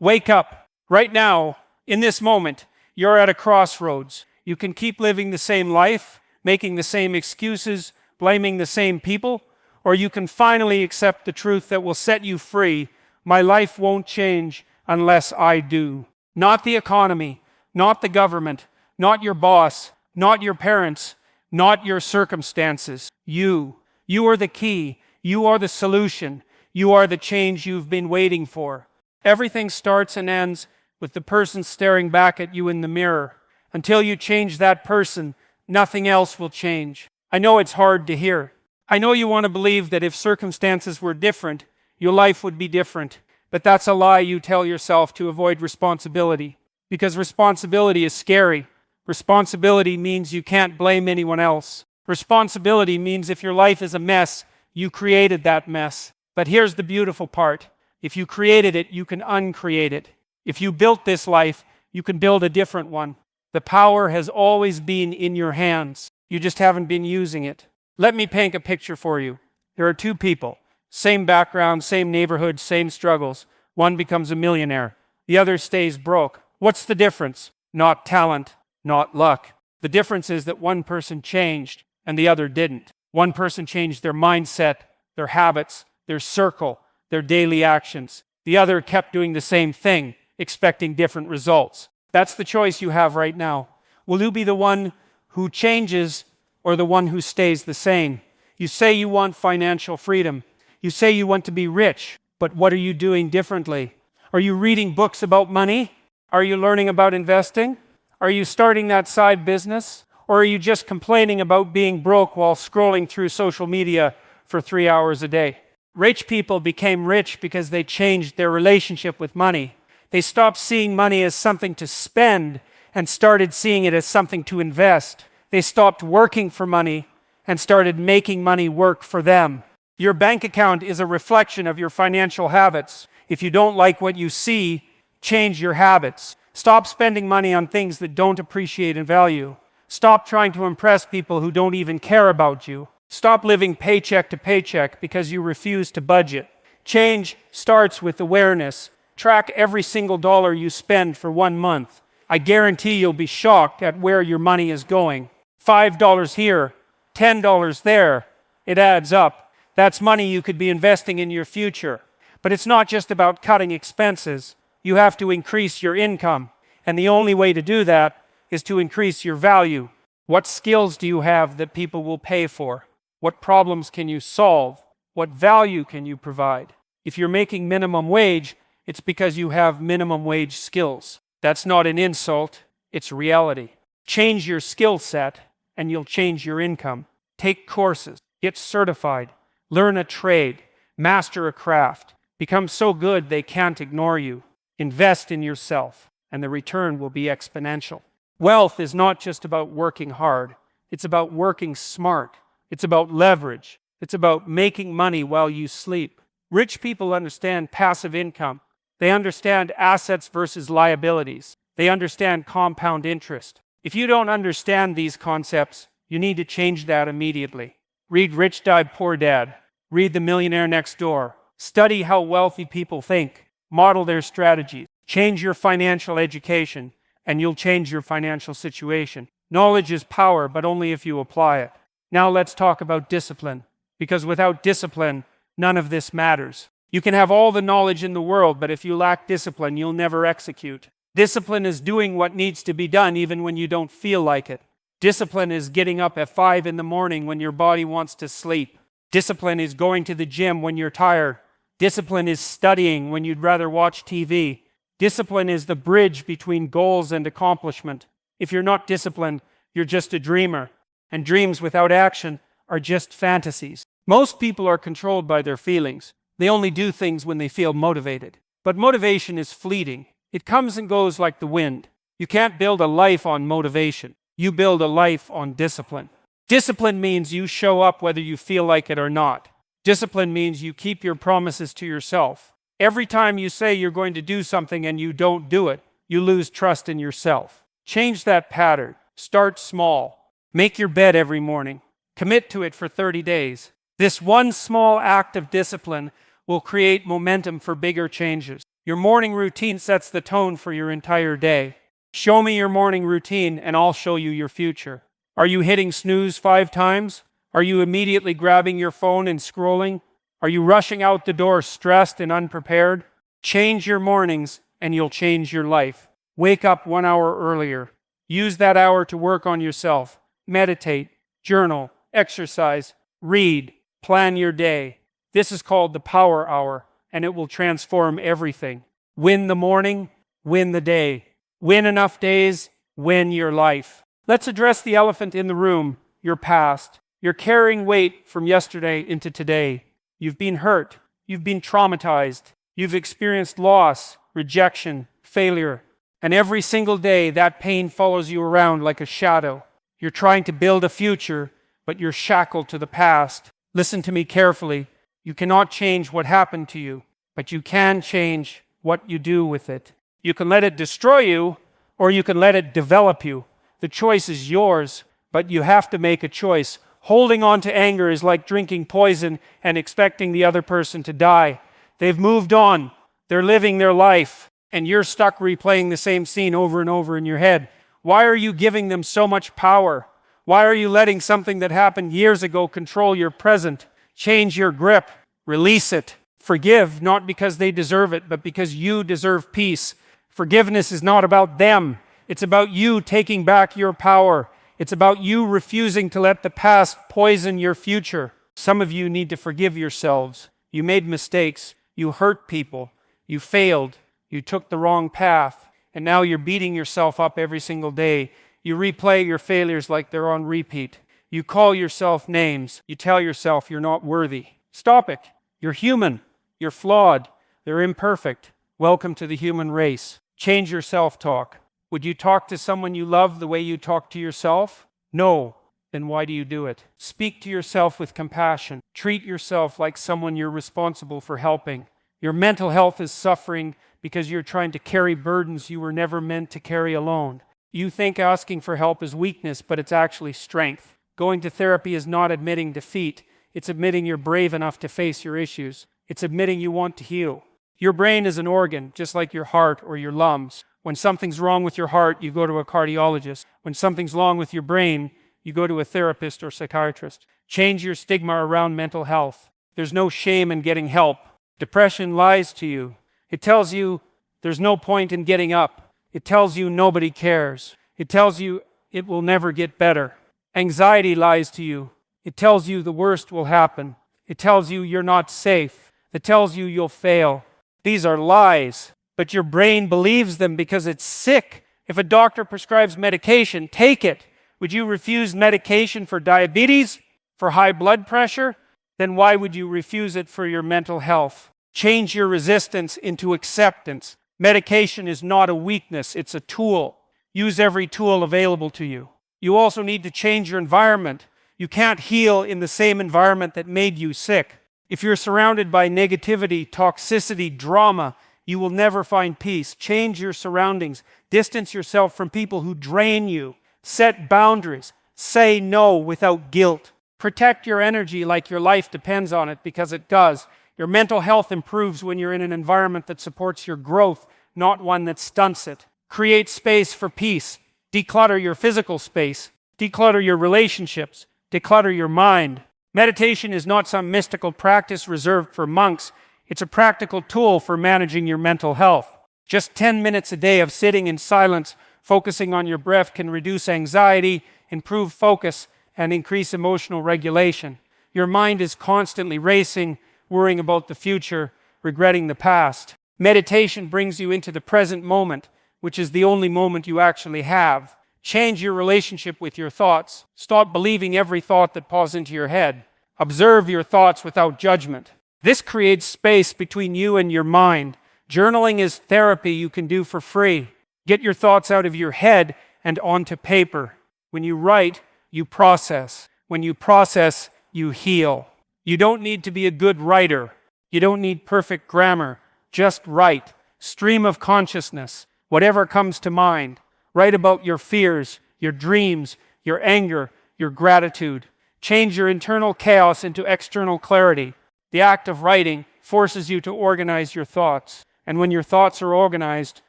Wake up. Right now, in this moment, you're at a crossroads. You can keep living the same life, making the same excuses, blaming the same people, or you can finally accept the truth that will set you free. My life won't change unless I do. Not the economy, not the government, not your boss, not your parents, not your circumstances. You. You are the key. You are the solution. You are the change you've been waiting for. Everything starts and ends with the person staring back at you in the mirror. Until you change that person, nothing else will change. I know it's hard to hear. I know you want to believe that if circumstances were different, your life would be different. But that's a lie you tell yourself to avoid responsibility. Because responsibility is scary. Responsibility means you can't blame anyone else. Responsibility means if your life is a mess, you created that mess. But here's the beautiful part. If you created it, you can uncreate it. If you built this life, you can build a different one. The power has always been in your hands. You just haven't been using it. Let me paint a picture for you. There are two people, same background, same neighborhood, same struggles. One becomes a millionaire. The other stays broke. What's the difference? Not talent, not luck. The difference is that one person changed and the other didn't. One person changed their mindset, their habits, their circle, their daily actions. The other kept doing the same thing, expecting different results. That's the choice you have right now. Will you be the one who changes or the one who stays the same? You say you want financial freedom. You say you want to be rich, but what are you doing differently? Are you reading books about money? Are you learning about investing? Are you starting that side business? Or are you just complaining about being broke while scrolling through social media for 3 hours a day? Rich people became rich because they changed their relationship with money. They stopped seeing money as something to spend and started seeing it as something to invest. They stopped working for money and started making money work for them. Your bank account is a reflection of your financial habits. If you don't like what you see, change your habits. Stop spending money on things that don't appreciate and value. Stop trying to impress people who don't even care about you. Stop living paycheck to paycheck because you refuse to budget. Change starts with awareness. Track every single dollar you spend for 1 month. I guarantee you'll be shocked at where your money is going. $5 here, $10 there. It adds up. That's money you could be investing in your future. But it's not just about cutting expenses. You have to increase your income. And the only way to do that is to increase your value. What skills do you have that people will pay for? What problems can you solve? What value can you provide? If you're making minimum wage, it's because you have minimum wage skills. That's not an insult, it's reality. Change your skill set and you'll change your income. Take courses, get certified, learn a trade, master a craft. Become so good they can't ignore you. Invest in yourself and the return will be exponential. Wealth is not just about working hard. It's about working smart. It's about leverage. It's about making money while you sleep. Rich people understand passive income. They understand assets versus liabilities. They understand compound interest. If you don't understand these concepts, you need to change that immediately. Read Rich Dad, Poor Dad. Read The Millionaire Next Door. Study how wealthy people think. Model their strategies. Change your financial education, and you'll change your financial situation. Knowledge is power, but only if you apply it. Now let's talk about discipline, because without discipline, none of this matters. You can have all the knowledge in the world, but if you lack discipline, you'll never execute. Discipline is doing what needs to be done even when you don't feel like it. Discipline is getting up at 5 in the morning when your body wants to sleep. Discipline is going to the gym when you're tired. Discipline is studying when you'd rather watch TV. Discipline is the bridge between goals and accomplishment. If you're not disciplined, you're just a dreamer. And dreams without action are just fantasies. Most people are controlled by their feelings. They only do things when they feel motivated. But motivation is fleeting. It comes and goes like the wind. You can't build a life on motivation. You build a life on discipline. Discipline means you show up whether you feel like it or not. Discipline means you keep your promises to yourself. Every time you say you're going to do something and you don't do it, you lose trust in yourself. Change that pattern. Start small. Make your bed every morning. Commit to it for 30 days. This one small act of discipline will create momentum for bigger changes. Your morning routine sets the tone for your entire day. Show me your morning routine and I'll show you your future. Are you hitting snooze 5 times? Are you immediately grabbing your phone and scrolling? Are you rushing out the door stressed and unprepared? Change your mornings and you'll change your life. Wake up 1 hour earlier. Use that hour to work on yourself. Meditate, journal, exercise, read, plan your day. This is called the power hour, and it will transform everything. Win the morning, win the day. Win enough days, win your life. Let's address the elephant in the room, your past. You're carrying weight from yesterday into today. You've been hurt. You've been traumatized. You've experienced loss, rejection, failure. And every single day, that pain follows you around like a shadow. You're trying to build a future, but you're shackled to the past. Listen to me carefully. You cannot change what happened to you, but you can change what you do with it. You can let it destroy you, or you can let it develop you. The choice is yours, but you have to make a choice. Holding on to anger is like drinking poison and expecting the other person to die. They've moved on. They're living their life, and you're stuck replaying the same scene over and over in your head. Why are you giving them so much power? Why are you letting something that happened years ago control your present? Change your grip. Release it. Forgive, not because they deserve it, but because you deserve peace. Forgiveness is not about them. It's about you taking back your power. It's about you refusing to let the past poison your future. Some of you need to forgive yourselves. You made mistakes. You hurt people. You failed. You took the wrong path. And now you're beating yourself up every single day. You replay your failures like they're on repeat. You call yourself names. You tell yourself you're not worthy. Stop it. You're human. You're flawed. They're imperfect. Welcome to the human race. Change your self-talk. Would you talk to someone you love the way you talk to yourself? No. Then why do you do it? Speak to yourself with compassion. Treat yourself like someone you're responsible for helping. Your mental health is suffering because you're trying to carry burdens you were never meant to carry alone. You think asking for help is weakness, but it's actually strength. Going to therapy is not admitting defeat. It's admitting you're brave enough to face your issues. It's admitting you want to heal. Your brain is an organ, just like your heart or your lungs. When something's wrong with your heart, you go to a cardiologist. When something's wrong with your brain, you go to a therapist or psychiatrist. Change your stigma around mental health. There's no shame in getting help. Depression lies to you. It tells you there's no point in getting up. It tells you nobody cares. It tells you it will never get better. Anxiety lies to you. It tells you the worst will happen. It tells you you're not safe. It tells you you'll fail. These are lies, but your brain believes them because it's sick. If a doctor prescribes medication, take it. Would you refuse medication for diabetes, for high blood pressure? Then why would you refuse it for your mental health? Change your resistance into acceptance. Medication is not a weakness, it's a tool. Use every tool available to you. You also need to change your environment. You can't heal in the same environment that made you sick. If you're surrounded by negativity, toxicity, drama, you will never find peace. Change your surroundings. Distance yourself from people who drain you. Set boundaries. Say no without guilt. Protect your energy like your life depends on it, because it does. Your mental health improves when you're in an environment that supports your growth, not one that stunts it. Create space for peace. Declutter your physical space. Declutter your relationships. Declutter your mind. Meditation is not some mystical practice reserved for monks. It's a practical tool for managing your mental health. Just 10 minutes a day of sitting in silence, focusing on your breath, can reduce anxiety, improve focus, and increase emotional regulation. Your mind is constantly racing, worrying about the future, regretting the past. Meditation brings you into the present moment, which is the only moment you actually have. Change your relationship with your thoughts. Stop believing every thought that pops into your head. Observe your thoughts without judgment. This creates space between you and your mind. Journaling is therapy you can do for free. Get your thoughts out of your head and onto paper. When you write, you process. When you process, you heal. You don't need to be a good writer. You don't need perfect grammar. Just write. Stream of consciousness. Whatever comes to mind. Write about your fears, your dreams, your anger, your gratitude. Change your internal chaos into external clarity. The act of writing forces you to organize your thoughts. And when your thoughts are organized,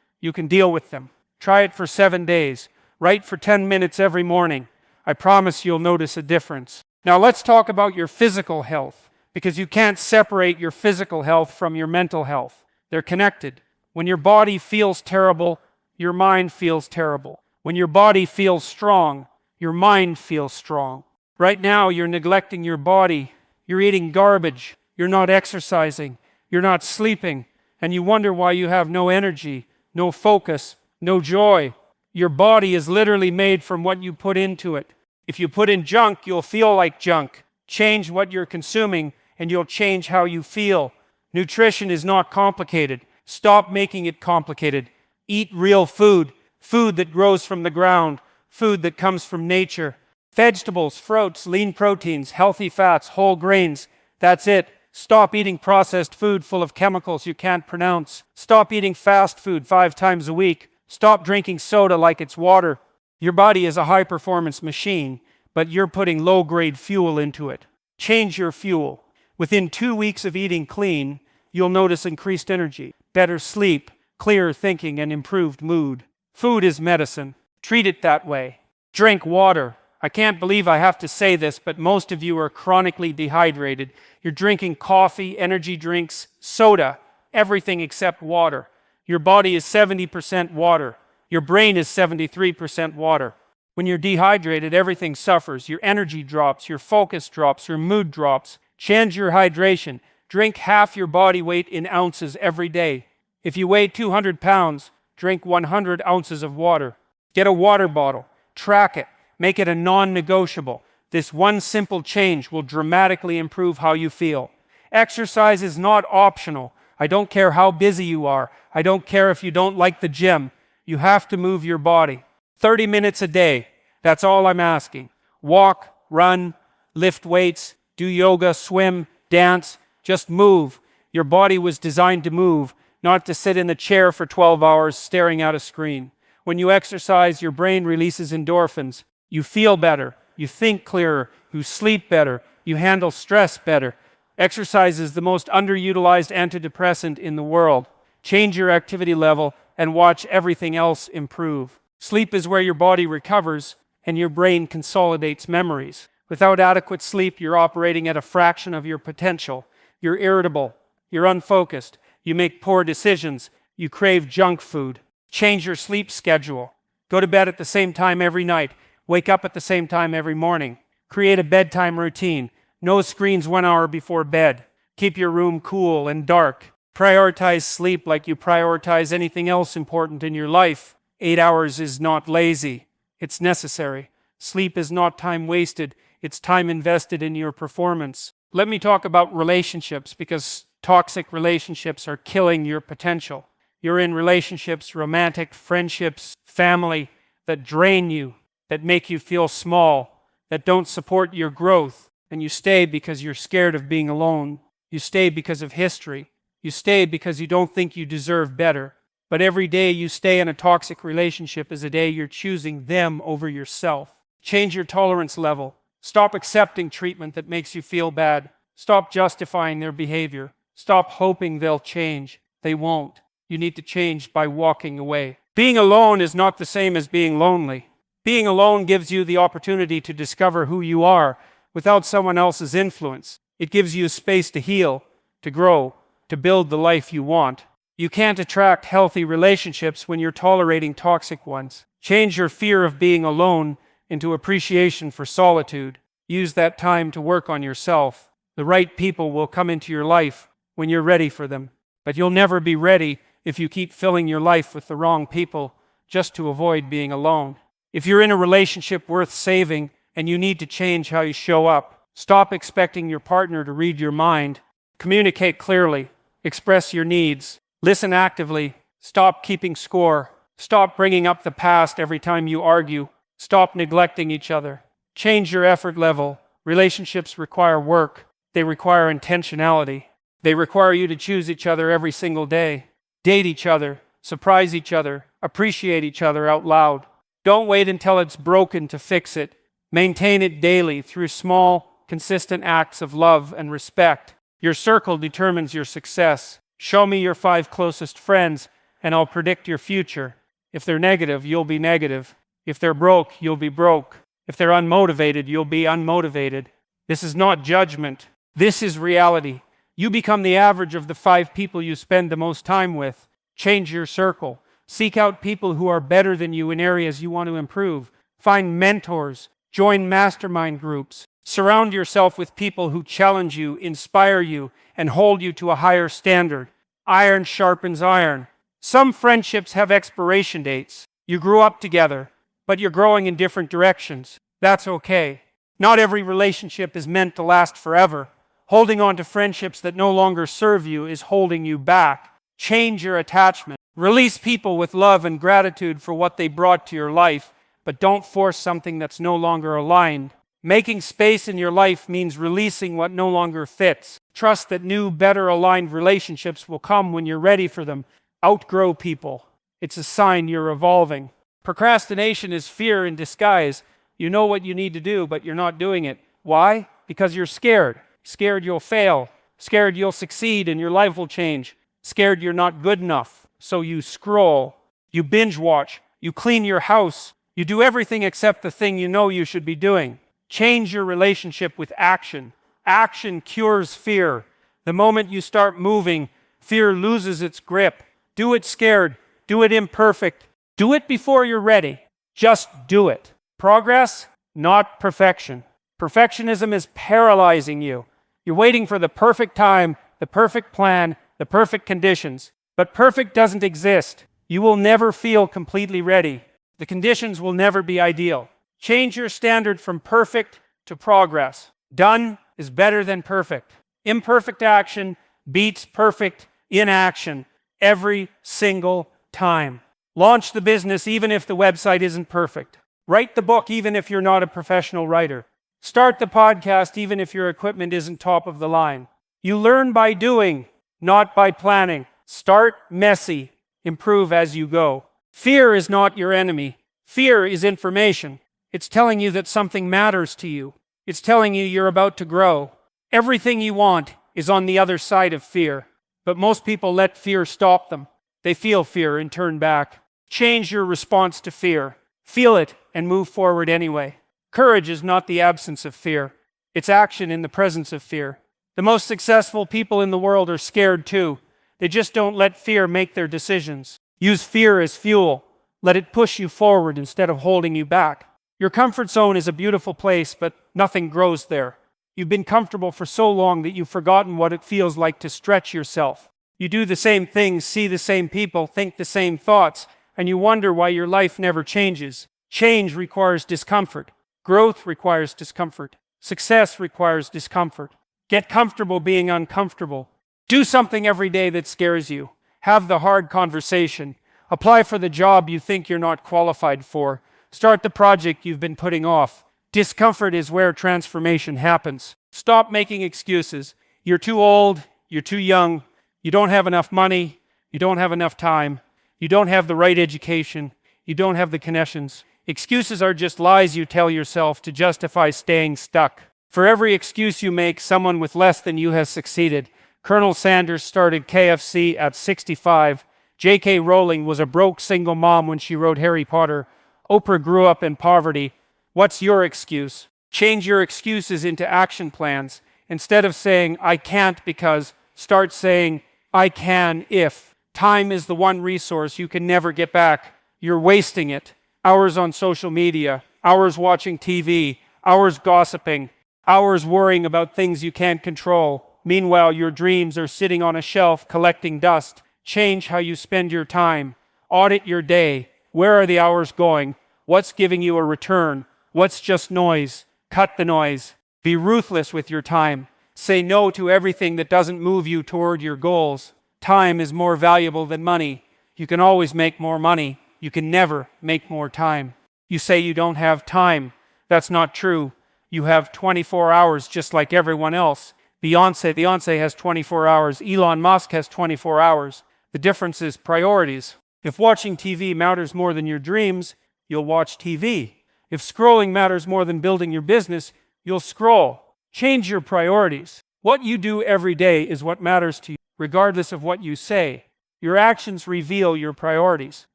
you can deal with them. Try it for 7 days. Write for 10 minutes every morning. I promise you'll notice a difference. Now let's talk about your physical health, because you can't separate your physical health from your mental health. They're connected. When your body feels terrible, your mind feels terrible. When your body feels strong, your mind feels strong. Right now, you're neglecting your body. You're eating garbage. You're not exercising. You're not sleeping. And you wonder why you have no energy, no focus, no joy. Your body is literally made from what you put into it. If you put in junk, you'll feel like junk. Change what you're consuming, and you'll change how you feel. Nutrition is not complicated. Stop making it complicated. Eat real food, food that grows from the ground, food that comes from nature. Vegetables, fruits, lean proteins, healthy fats, whole grains. That's it. Stop eating processed food full of chemicals you can't pronounce. Stop eating fast food 5 times a week. Stop drinking soda like it's water. Your body is a high-performance machine, but you're putting low-grade fuel into it. Change your fuel. Within 2 weeks of eating clean, you'll notice increased energy, better sleep, clearer thinking, and improved mood. Food is medicine. Treat it that way. Drink water. I can't believe I have to say this, but most of you are chronically dehydrated. You're drinking coffee, energy drinks, soda, everything except water. Your body is 70% water. Your brain is 73% water. When you're dehydrated, everything suffers. Your energy drops, your focus drops, your mood drops. Change your hydration. Drink half your body weight in ounces every day. If you weigh 200 pounds, drink 100 ounces of water. Get a water bottle. Track it. Make it a non-negotiable. This one simple change will dramatically improve how you feel. Exercise is not optional. I don't care how busy you are. I don't care if you don't like the gym. You have to move your body. 30 minutes a day. That's all I'm asking. Walk, run, lift weights, do yoga, swim, dance. Just move. Your body was designed to move, not to sit in a chair for 12 hours staring at a screen. When you exercise, your brain releases endorphins. You feel better. You think clearer. You sleep better. You handle stress better. Exercise is the most underutilized antidepressant in the world. Change your activity level and watch everything else improve. Sleep is where your body recovers and your brain consolidates memories. Without adequate sleep, you're operating at a fraction of your potential. You're irritable. You're unfocused. You make poor decisions. You crave junk food. Change your sleep schedule. Go to bed at the same time every night. Wake up at the same time every morning. Create a bedtime routine. No screens 1 hour before bed. Keep your room cool and dark. Prioritize sleep like you prioritize anything else important in your life. 8 hours is not lazy. It's necessary. Sleep is not time wasted. It's time invested in your performance. Let me talk about relationships, because toxic relationships are killing your potential. You're in relationships, romantic, friendships, family, that drain you, that make you feel small, that don't support your growth. And you stay because you're scared of being alone. You stay because of history. You stay because you don't think you deserve better. But every day you stay in a toxic relationship is a day you're choosing them over yourself. Change your tolerance level. Stop accepting treatment that makes you feel bad. Stop justifying their behavior. Stop hoping they'll change. They won't. You need to change by walking away. Being alone is not the same as being lonely. Being alone gives you the opportunity to discover who you are without someone else's influence. It gives you space to heal, to grow, to build the life you want. You can't attract healthy relationships when you're tolerating toxic ones. Change your fear of being alone into appreciation for solitude. Use that time to work on yourself. The right people will come into your life when you're ready for them. But you'll never be ready if you keep filling your life with the wrong people just to avoid being alone. If you're in a relationship worth saving and you need to change how you show up, stop expecting your partner to read your mind. Communicate clearly. Express your needs. Listen actively. Stop keeping score. Stop bringing up the past every time you argue. Stop neglecting each other. Change your effort level. Relationships require work. They require intentionality. They require you to choose each other every single day. Date each other. Surprise each other. Appreciate each other out loud. Don't wait until it's broken to fix it. Maintain it daily through small, consistent acts of love and respect. Your circle determines your success. Show me your 5 closest friends, and I'll predict your future. If they're negative, you'll be negative. If they're broke, you'll be broke. If they're unmotivated, you'll be unmotivated. This is not judgment. This is reality. You become the average of the 5 people you spend the most time with. Change your circle. Seek out people who are better than you in areas you want to improve. Find mentors. Join mastermind groups. Surround yourself with people who challenge you, inspire you, and hold you to a higher standard. Iron sharpens iron. Some friendships have expiration dates. You grew up together, but you're growing in different directions. That's okay. Not every relationship is meant to last forever. Holding on to friendships that no longer serve you is holding you back. Change your attachment. Release people with love and gratitude for what they brought to your life, but don't force something that's no longer aligned. Making space in your life means releasing what no longer fits. Trust that new, better aligned relationships will come when you're ready for them. Outgrow people. It's a sign you're evolving. Procrastination is fear in disguise. You know what you need to do, but you're not doing it. Why? Because you're scared. Scared you'll fail. Scared you'll succeed and your life will change. Scared you're not good enough. So you scroll. You binge watch. You clean your house. You do everything except the thing you know you should be doing. Change your relationship with action. Action cures fear. The moment you start moving, fear loses its grip. Do it scared. Do it imperfect. Do it before you're ready. Just do it. Progress, not perfection. Perfectionism is paralyzing you. You're waiting for the perfect time, the perfect plan, the perfect conditions. But perfect doesn't exist. You will never feel completely ready. The conditions will never be ideal. Change your standard from perfect to progress. Done is better than perfect. Imperfect action beats perfect inaction every single time. Launch the business even if the website isn't perfect. Write the book even if you're not a professional writer. Start the podcast even if your equipment isn't top of the line. You learn by doing, not by planning. Start messy. Improve as you go. Fear is not your enemy. Fear is information. It's telling you that something matters to you. It's telling you you're about to grow. Everything you want is on the other side of fear. But most people let fear stop them. They feel fear and turn back. Change your response to fear. Feel it and move forward anyway. Courage is not the absence of fear. It's action in the presence of fear. The most successful people in the world are scared too. They just don't let fear make their decisions. Use fear as fuel. Let it push you forward instead of holding you back. Your comfort zone is a beautiful place, but nothing grows there. You've been comfortable for so long that you've forgotten what it feels like to stretch yourself. You do the same things, see the same people, think the same thoughts, and you wonder why your life never changes. Change requires discomfort. Growth requires discomfort. Success requires discomfort. Get comfortable being uncomfortable. Do something every day that scares you. Have the hard conversation. Apply for the job you think you're not qualified for. Start the project you've been putting off. Discomfort is where transformation happens. Stop making excuses. You're too old. You're too young. You don't have enough money. You don't have enough time. You don't have the right education. You don't have the connections. Excuses are just lies you tell yourself to justify staying stuck. For every excuse you make, someone with less than you has succeeded. Colonel Sanders started KFC at 65. J.K. Rowling was a broke single mom when she wrote Harry Potter. Oprah grew up in poverty. What's your excuse? Change your excuses into action plans. Instead of saying, I can't because, start saying, I can if. Time is the one resource you can never get back. You're wasting it. Hours on social media, hours watching TV, hours gossiping, hours worrying about things you can't control. Meanwhile, your dreams are sitting on a shelf collecting dust. Change how you spend your time. Audit your day. Where are the hours going? What's giving you a return? What's just noise? Cut the noise. Be ruthless with your time. Say no to everything that doesn't move you toward your goals. Time is more valuable than money. You can always make more money. You can never make more time. You say you don't have time. That's not true. You have 24 hours just like everyone else. Beyonce has 24 hours. Elon Musk has 24 hours. The difference is priorities. If watching TV matters more than your dreams, you'll watch TV. If scrolling matters more than building your business, you'll scroll. Change your priorities. What you do every day is what matters to you. regardless of what you say. Your actions reveal your priorities.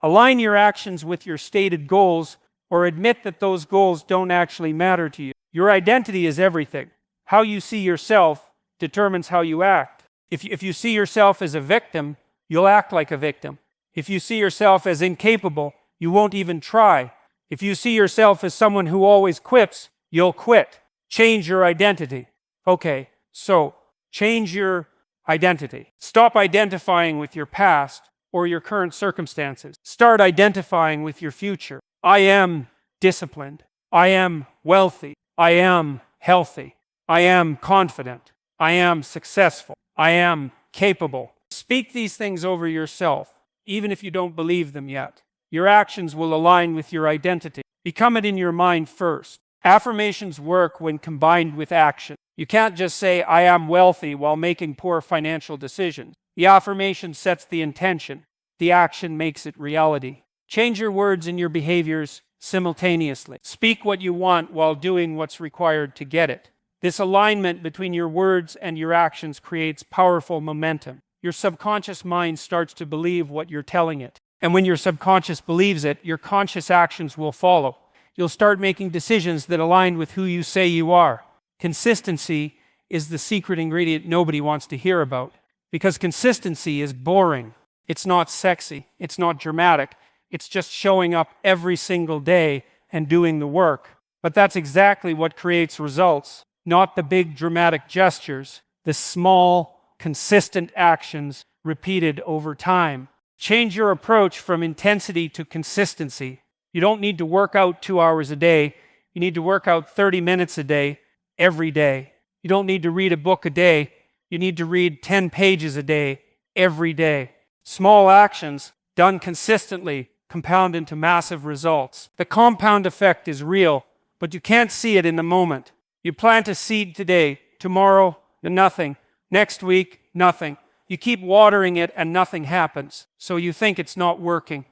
Align your actions with your stated goals, or admit that those goals don't actually matter to you. Your identity is everything. How you see yourself determines how you act. If you see yourself as a victim, you'll act like a victim. If you see yourself as incapable, you won't even try. If you see yourself as someone who always quits, you'll quit. Change your identity. Okay, so change your identity. Stop identifying with your past or your current circumstances. Start identifying with your future. I am disciplined. I am wealthy. I am healthy. I am confident. I am successful. I am capable. Speak these things over yourself, even if you don't believe them yet. Your actions will align with your identity. Become it in your mind first. Affirmations work when combined with action. You can't just say, I am wealthy, while making poor financial decisions. The affirmation sets the intention. The action makes it reality. Change your words and your behaviors simultaneously. Speak what you want while doing what's required to get it. This alignment between your words and your actions creates powerful momentum. Your subconscious mind starts to believe what you're telling it. And when your subconscious believes it, your conscious actions will follow. You'll start making decisions that align with who you say you are. Consistency is the secret ingredient nobody wants to hear about, because consistency is boring. It's not sexy. It's not dramatic. It's just showing up every single day and doing the work. But that's exactly what creates results, not the big dramatic gestures, the small, consistent actions repeated over time. Change your approach from intensity to consistency. You don't need to work out 2 hours a day. You need to work out 30 minutes a day, every day. You don't need to read a book a day. You need to read 10 pages a day, every day. Small actions done consistently compound into massive results. The compound effect is real, but you can't see it in the moment. You plant a seed today, tomorrow, nothing. Next week, nothing. You keep watering it and nothing happens. So you think it's not working.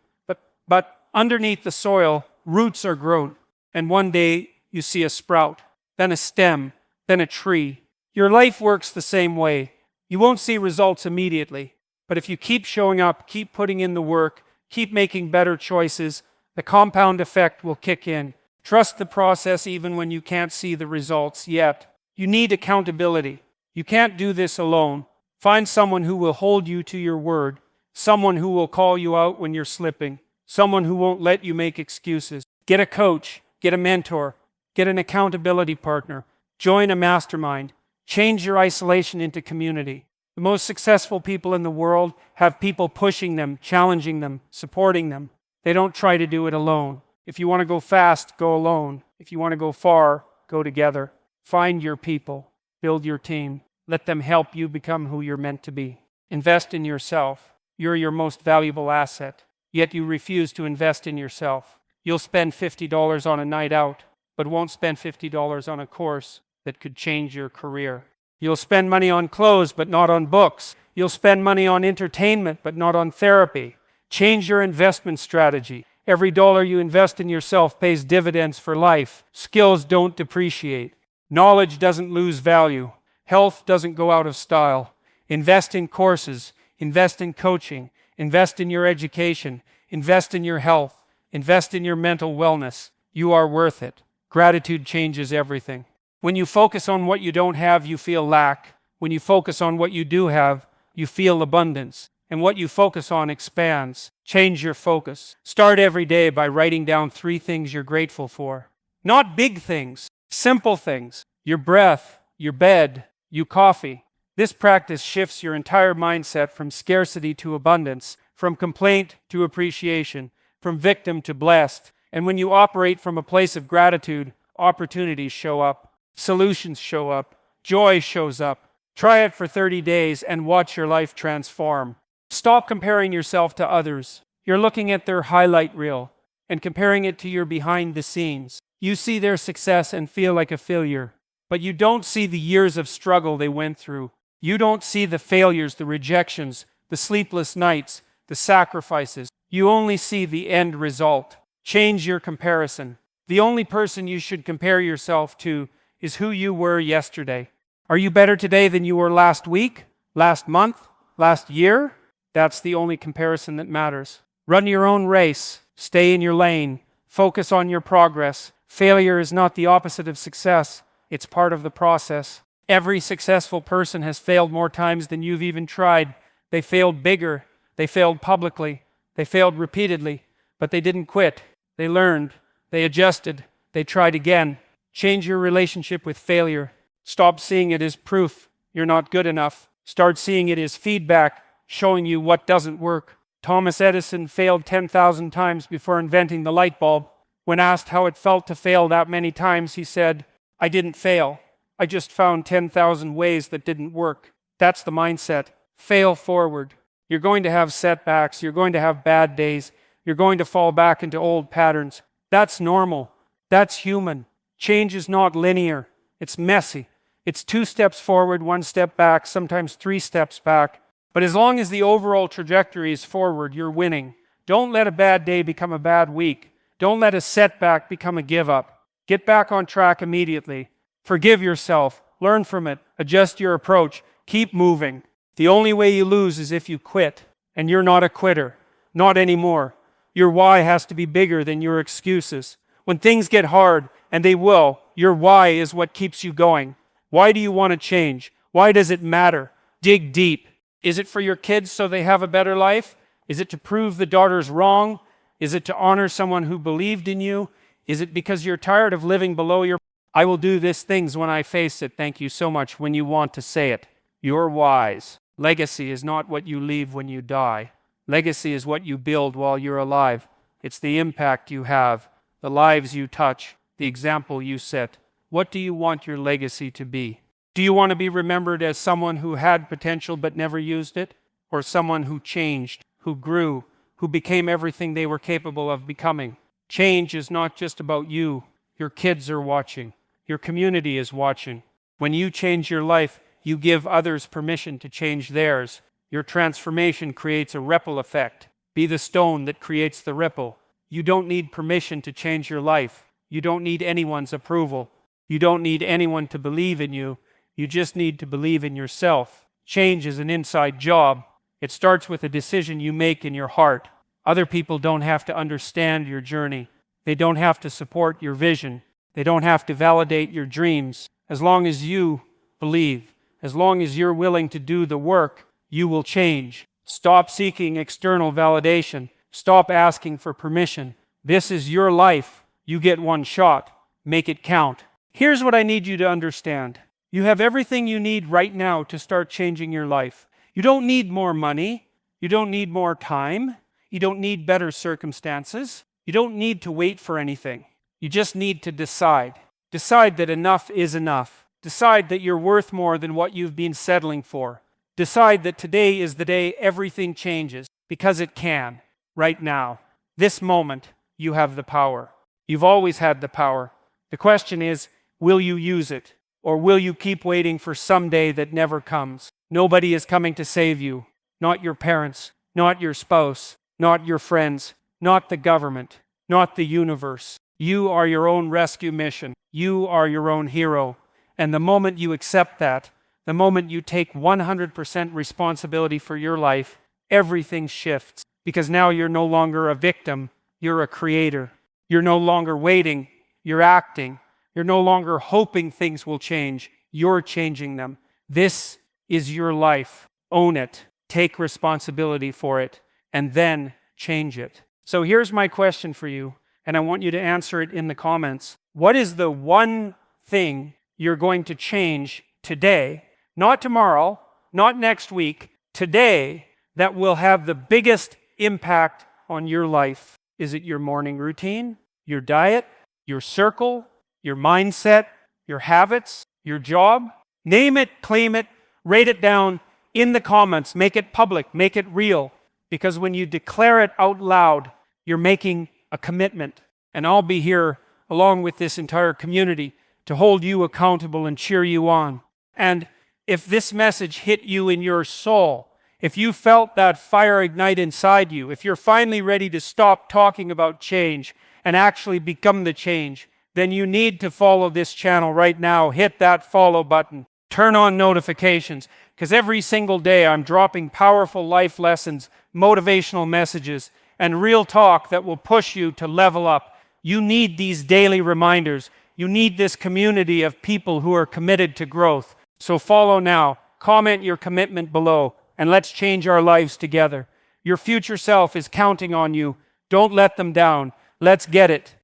But underneath the soil, roots are grown. And one day you see a sprout, then a stem, then a tree. Your life works the same way. You won't see results immediately. But if you keep showing up, keep putting in the work, keep making better choices, the compound effect will kick in. Trust the process even when you can't see the results yet. You need accountability. You can't do this alone. Find someone who will hold you to your word, someone who will call you out when you're slipping, someone who won't let you make excuses. Get a coach, get a mentor, get an accountability partner, join a mastermind, change your isolation into community. The most successful people in the world have people pushing them, challenging them, supporting them. They don't try to do it alone. If you want to go fast, go alone. If you want to go far, go together. Find your people, build your team. Let them help you become who you're meant to be. Invest in yourself. You're your most valuable asset, yet you refuse to invest in yourself. You'll spend $50 on a night out, but won't spend $50 on a course that could change your career. You'll spend money on clothes, but not on books. You'll spend money on entertainment, but not on therapy. Change your investment strategy. Every dollar you invest in yourself pays dividends for life. Skills don't depreciate. Knowledge doesn't lose value. Health doesn't go out of style. Invest in courses. Invest in coaching. Invest in your education. Invest in your health. Invest in your mental wellness. You are worth it. Gratitude changes everything. When you focus on what you don't have, you feel lack. When you focus on what you do have, you feel abundance. And what you focus on expands. Change your focus. Start every day by writing down 3 things you're grateful for. Not big things, simple things. Your breath, your bed, your coffee. This practice shifts your entire mindset from scarcity to abundance, from complaint to appreciation, from victim to blessed. And when you operate from a place of gratitude, opportunities show up, solutions show up, joy shows up. Try it for 30 days and watch your life transform. Stop comparing yourself to others. You're looking at their highlight reel and comparing it to your behind the scenes. You see their success and feel like a failure, but you don't see the years of struggle they went through. You don't see the failures, the rejections, the sleepless nights, the sacrifices. You only see the end result. Change your comparison. The only person you should compare yourself to is who you were yesterday. Are you better today than you were last week, last month, last year, that's the only comparison that matters. Run your own race. Stay in your lane. Focus on your progress. Failure is not the opposite of success. It's part of the process. Every successful person has failed more times than you've even tried. They failed bigger. They failed publicly. They failed repeatedly. But they didn't quit. They learned. They adjusted. They tried again. Change your relationship with failure. Stop seeing it as proof you're not good enough. Start seeing it as feedback, showing you what doesn't work. Thomas Edison failed 10,000 times before inventing the light bulb. When asked how it felt to fail that many times, he said, "I didn't fail. I just found 10,000 ways that didn't work." That's the mindset. Fail forward. You're going to have setbacks. You're going to have bad days. You're going to fall back into old patterns. That's normal. That's human. Change is not linear. It's messy. It's 2 steps forward, 1 step back, sometimes 3 steps back. But as long as the overall trajectory is forward, you're winning. Don't let a bad day become a bad week. Don't let a setback become a give up. Get back on track immediately. Forgive yourself. Learn from it. Adjust your approach. Keep moving. The only way you lose is if you quit. And you're not a quitter. Not anymore. Your why has to be bigger than your excuses. When things get hard, and they will, your why is what keeps you going. Why do you want to change? Why does it matter? Dig deep. Is it for your kids so they have a better life? Is it to prove the daughter's wrong? Is it to honor someone who believed in you? Is it because you're tired of living below your... I will do these things when I face it. Thank you so much when you want to say it. You're wise. Legacy is not what you leave when you die. Legacy is what you build while you're alive. It's the impact you have, the lives you touch, the example you set. What do you want your legacy to be? Do you want to be remembered as someone who had potential but never used it? Or someone who changed, who grew, who became everything they were capable of becoming? Change is not just about you. Your kids are watching. Your community is watching. When you change your life, you give others permission to change theirs. Your transformation creates a ripple effect. Be the stone that creates the ripple. You don't need permission to change your life. You don't need anyone's approval. You don't need anyone to believe in you. You just need to believe in yourself. Change is an inside job. It starts with a decision you make in your heart. Other people don't have to understand your journey. They don't have to support your vision. They don't have to validate your dreams. As long as you believe, as long as you're willing to do the work, you will change. Stop seeking external validation. Stop asking for permission. This is your life. You get one shot. Make it count. Here's what I need you to understand. You have everything you need right now to start changing your life. You don't need more money. You don't need more time. You don't need better circumstances. You don't need to wait for anything. You just need to decide. Decide that enough is enough. Decide that you're worth more than what you've been settling for. Decide that today is the day everything changes, because it can, right now. This moment, you have the power. You've always had the power. The question is, will you use it? Or will you keep waiting for some day that never comes? Nobody is coming to save you. Not your parents, not your spouse, not your friends, not the government, not the universe. You are your own rescue mission. You are your own hero. And the moment you accept that, the moment you take 100% responsibility for your life, everything shifts. Because now you're no longer a victim, you're a creator. You're no longer waiting, you're acting. You're no longer hoping things will change, you're changing them. This is your life. Own it. Take responsibility for it. And then change it. So here's my question for you, and I want you to answer it in the comments. What is the one thing you're going to change today, not tomorrow, not next week, today, that will have the biggest impact on your life? Is it your morning routine, your diet, your circle, your mindset, your habits, your job? Name it, claim it, write it down in the comments. Make it public, make it real. Because when you declare it out loud, you're making a commitment. And I'll be here along with this entire community to hold you accountable and cheer you on. And if this message hit you in your soul, if you felt that fire ignite inside you, if you're finally ready to stop talking about change and actually become the change, then you need to follow this channel right now. Hit that follow button. Turn on notifications. because every single day I'm dropping powerful life lessons, motivational messages, and real talk that will push you to level up. You need these daily reminders. You need this community of people who are committed to growth. So follow now, comment your commitment below, and let's change our lives together. Your future self is counting on you. Don't let them down. Let's get it.